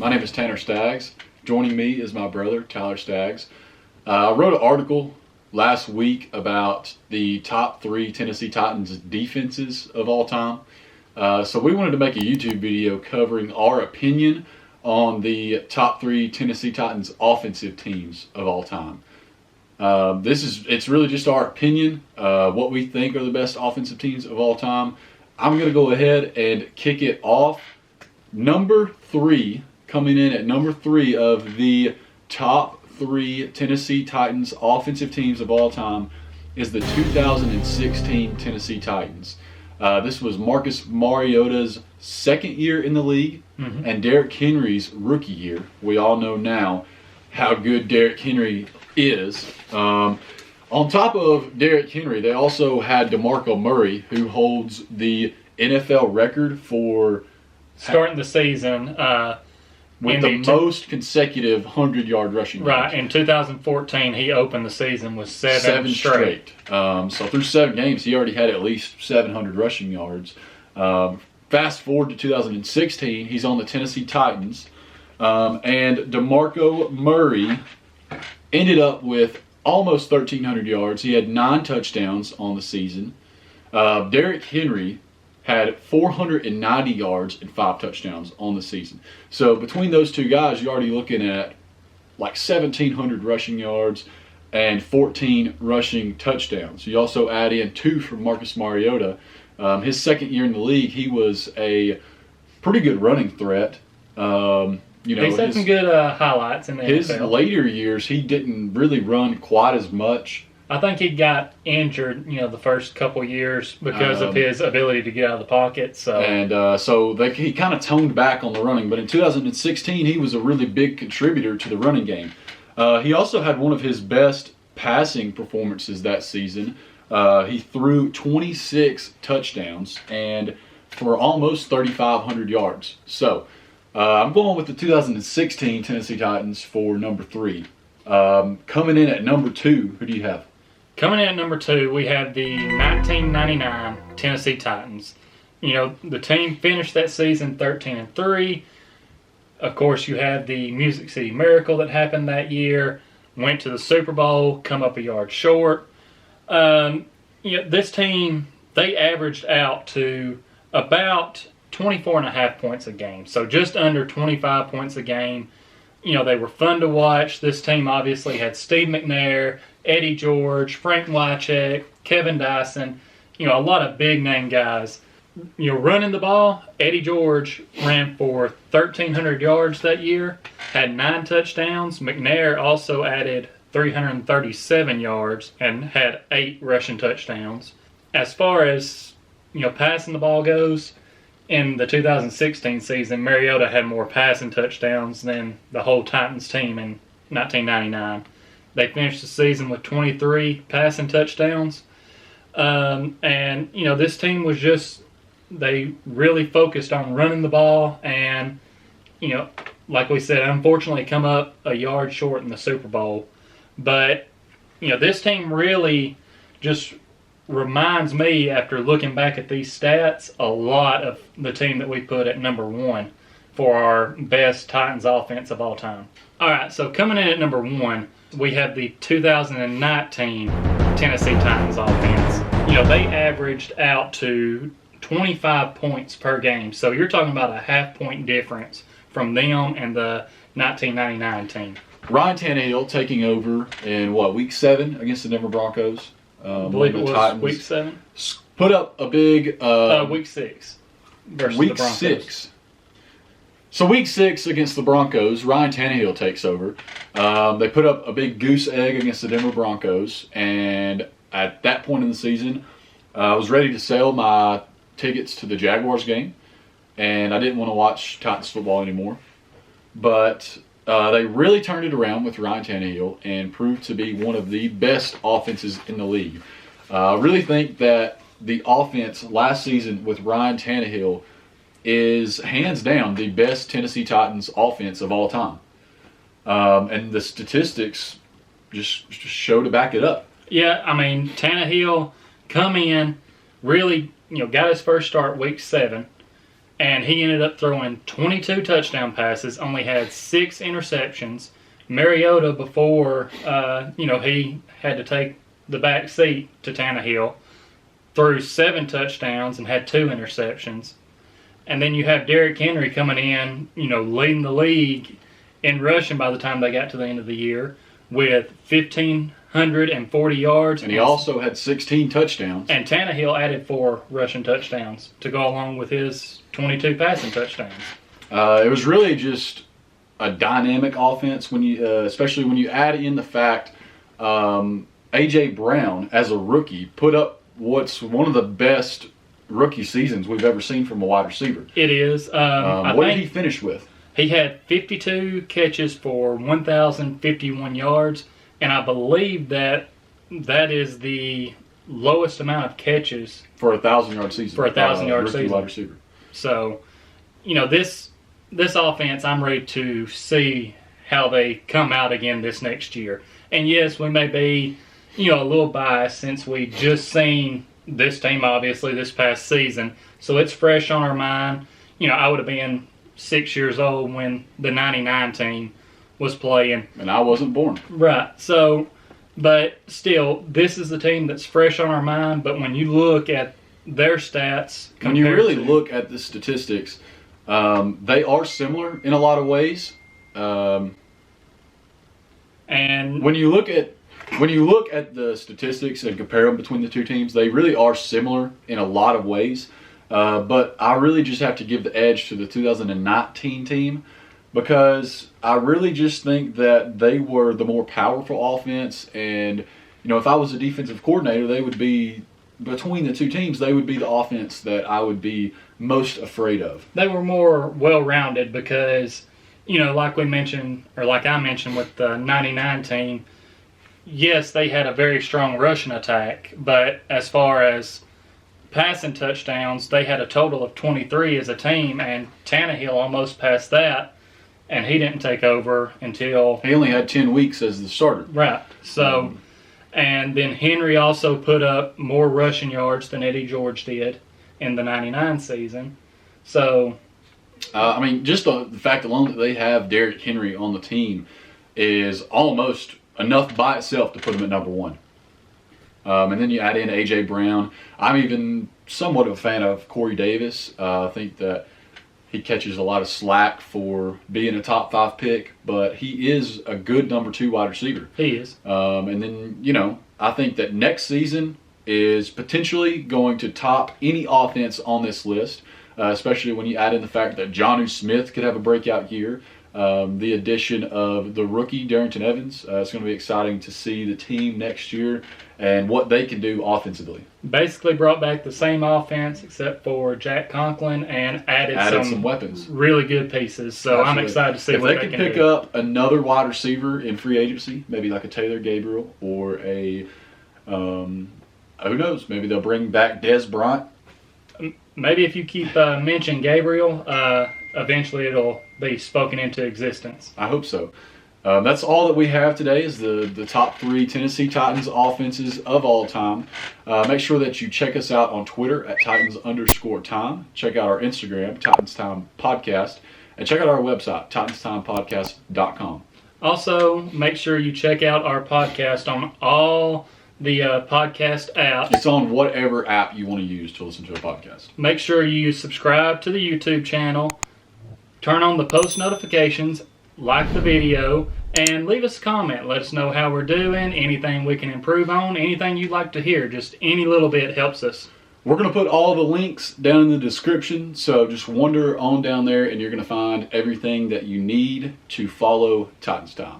My name is Tanner Staggs. Joining me is my brother, Tyler Staggs. I wrote an article last week about the top 3 Tennessee Titans defenses of all time. So we wanted to make a YouTube video covering our opinion on the top 3 Tennessee Titans offensive teams of all time. It's really just our opinion, what we think are the best offensive teams of all time. I'm going to go ahead and kick it off. Coming in at number 3 of the top 3 Tennessee Titans offensive teams of all time is the 2016 Tennessee Titans. This was Marcus Mariota's second year in the league and Derrick Henry's rookie year. We all know now how good Derrick Henry is. On top of Derrick Henry, they also had DeMarco Murray, who holds the NFL record for starting the season with the most consecutive 100-yard rushing games. Right, in 2014, he opened the season with seven straight. So through 7 games, he already had at least 700 rushing yards. Fast forward to 2016, he's on the Tennessee Titans. And DeMarco Murray ended up with almost 1,300 yards. He had 9 touchdowns on the season. Derrick Henry had 490 yards and 5 touchdowns on the season. So between those two guys, you're already looking at like 1,700 rushing yards and 14 rushing touchdowns. You also add in 2 from Marcus Mariota. His second year in the league, he was a pretty good running threat. He's had some good highlights in the his NFL. Later years, he didn't really run quite as much. I think he got injured, the first couple years because of his ability to get out of the pocket. So he kind of toned back on the running. But in 2016, he was a really big contributor to the running game. He also had one of his best passing performances that season. He threw 26 touchdowns and for almost 3,500 yards. So I'm going with the 2016 Tennessee Titans for number 3. Coming in at number 2, who do you have? Coming in at number 2, we have the 1999 Tennessee Titans. The team finished that season 13-3. Of course, you had the Music City Miracle that happened that year. Went to the Super Bowl, come up a yard short. This team, they averaged out to about 24.5 points a game. So just under 25 points a game. They were fun to watch. This team obviously had Steve McNair, Eddie George, Frank Wycheck, Kevin Dyson, a lot of big-name guys. Running the ball, Eddie George ran for 1,300 yards that year, had 9 touchdowns. McNair also added 337 yards and had 8 rushing touchdowns. As far as, passing the ball goes, in the 2016 season, Mariota had more passing touchdowns than the whole Titans team in 1999. They finished the season with 23 passing touchdowns. This team was they really focused on running the ball and, like we said, unfortunately come up a yard short in the Super Bowl. But, this team really just reminds me, after looking back at these stats, a lot of the team that we put at number 1 for our best Titans offense of all time. All right, so coming in at number 1, we have the 2019 Tennessee Titans offense. They averaged out to 25 points per game. So you're talking about a half-point difference from them and the 1999 team. Ryan Tannehill taking over in, week 7 against the Denver Broncos? I believe it was Titans. week 7. Put up a big... week 6 versus week the Broncos. 6. So week 6 against the Broncos, Ryan Tannehill takes over. They put up a big goose egg against the Denver Broncos, and at that point in the season, I was ready to sell my tickets to the Jaguars game, and I didn't want to watch Titans football anymore. But they really turned it around with Ryan Tannehill and proved to be one of the best offenses in the league. I really think that the offense last season with Ryan Tannehill is hands down the best Tennessee Titans offense of all time. And the statistics just show to back it up. Yeah, Tannehill come in, really, got his first start week 7. and he ended up throwing 22 touchdown passes, only had 6 interceptions. Mariota, before he had to take the back seat to Tannehill, threw 7 touchdowns and had 2 interceptions. And then you have Derrick Henry coming in, leading the league in rushing by the time they got to the end of the year with 1,540 yards. And he also had 16 touchdowns. And Tannehill added 4 rushing touchdowns to go along with his 22 passing touchdowns. It was really just a dynamic offense, especially when you add in the fact A.J. Brown, as a rookie, put up what's one of the best rookie seasons we've ever seen from a wide receiver. It is. What did he finish with? He had 52 catches for 1,051 yards, and I believe that is the lowest amount of catches for a 1,000-yard season. For a 1,000-yard season, wide receiver. So, this offense, I'm ready to see how they come out again this next year. And yes, we may be, a little biased since we just seen this team, obviously, this past season. So it's fresh on our mind. I would have been 6 years old when the 99 team was playing. And I wasn't born. Right. So, but still, this is the team that's fresh on our mind. But when you look at their stats, when you really look at the statistics, they are similar in a lot of ways. And when you look at the statistics and compare them between the two teams, they really are similar in a lot of ways. But I really just have to give the edge to the 2019 team because I really just think that they were the more powerful offense. And, if I was a defensive coordinator, they would be, between the two teams, they would be the offense that I would be most afraid of. They were more well-rounded because, like we mentioned, or like I mentioned with the 99 team, yes, they had a very strong rushing attack, but as far as passing touchdowns, they had a total of 23 as a team, and Tannehill almost passed that, and he didn't take over until... He only had 10 weeks as the starter. Right. So, and then Henry also put up more rushing yards than Eddie George did in the 99 season. So... just the fact alone that they have Derrick Henry on the team is almost enough by itself to put him at number 1. And then you add in A.J. Brown. I'm even somewhat of a fan of Corey Davis. I think that he catches a lot of slack for being a top 5 pick, but he is a good number 2 wide receiver. He is. And then, I think that next season is potentially going to top any offense on this list, especially when you add in the fact that Jonnu Smith could have a breakout year. The addition of the rookie, Darrington Evans. It's going to be exciting to see the team next year and what they can do offensively. Basically brought back the same offense except for Jack Conklin and added some weapons. Really good pieces. So Absolutely. I'm excited to see what they can do. If they can pick up another wide receiver in free agency, maybe like a Taylor Gabriel or a, who knows, maybe they'll bring back Dez Bryant. Maybe if you keep mentioning Gabriel, eventually it'll be spoken into existence. I hope so. That's all that we have today is the top 3 Tennessee Titans offenses of all time. Make sure that you check us out on Twitter at Titans_time. Check out our Instagram, Titans Time Podcast. And check out our website, TitansTimePodcast.com. Also, make sure you check out our podcast on all the podcast apps. It's on whatever app you want to use to listen to a podcast. Make sure you subscribe to the YouTube channel, turn on the post notifications, like the video, and leave us a comment. Let us know how we're doing, anything we can improve on, anything you'd like to hear. Just any little bit helps us. We're going to put all the links down in the description, so just wander on down there and you're going to find everything that you need to follow Titans Time.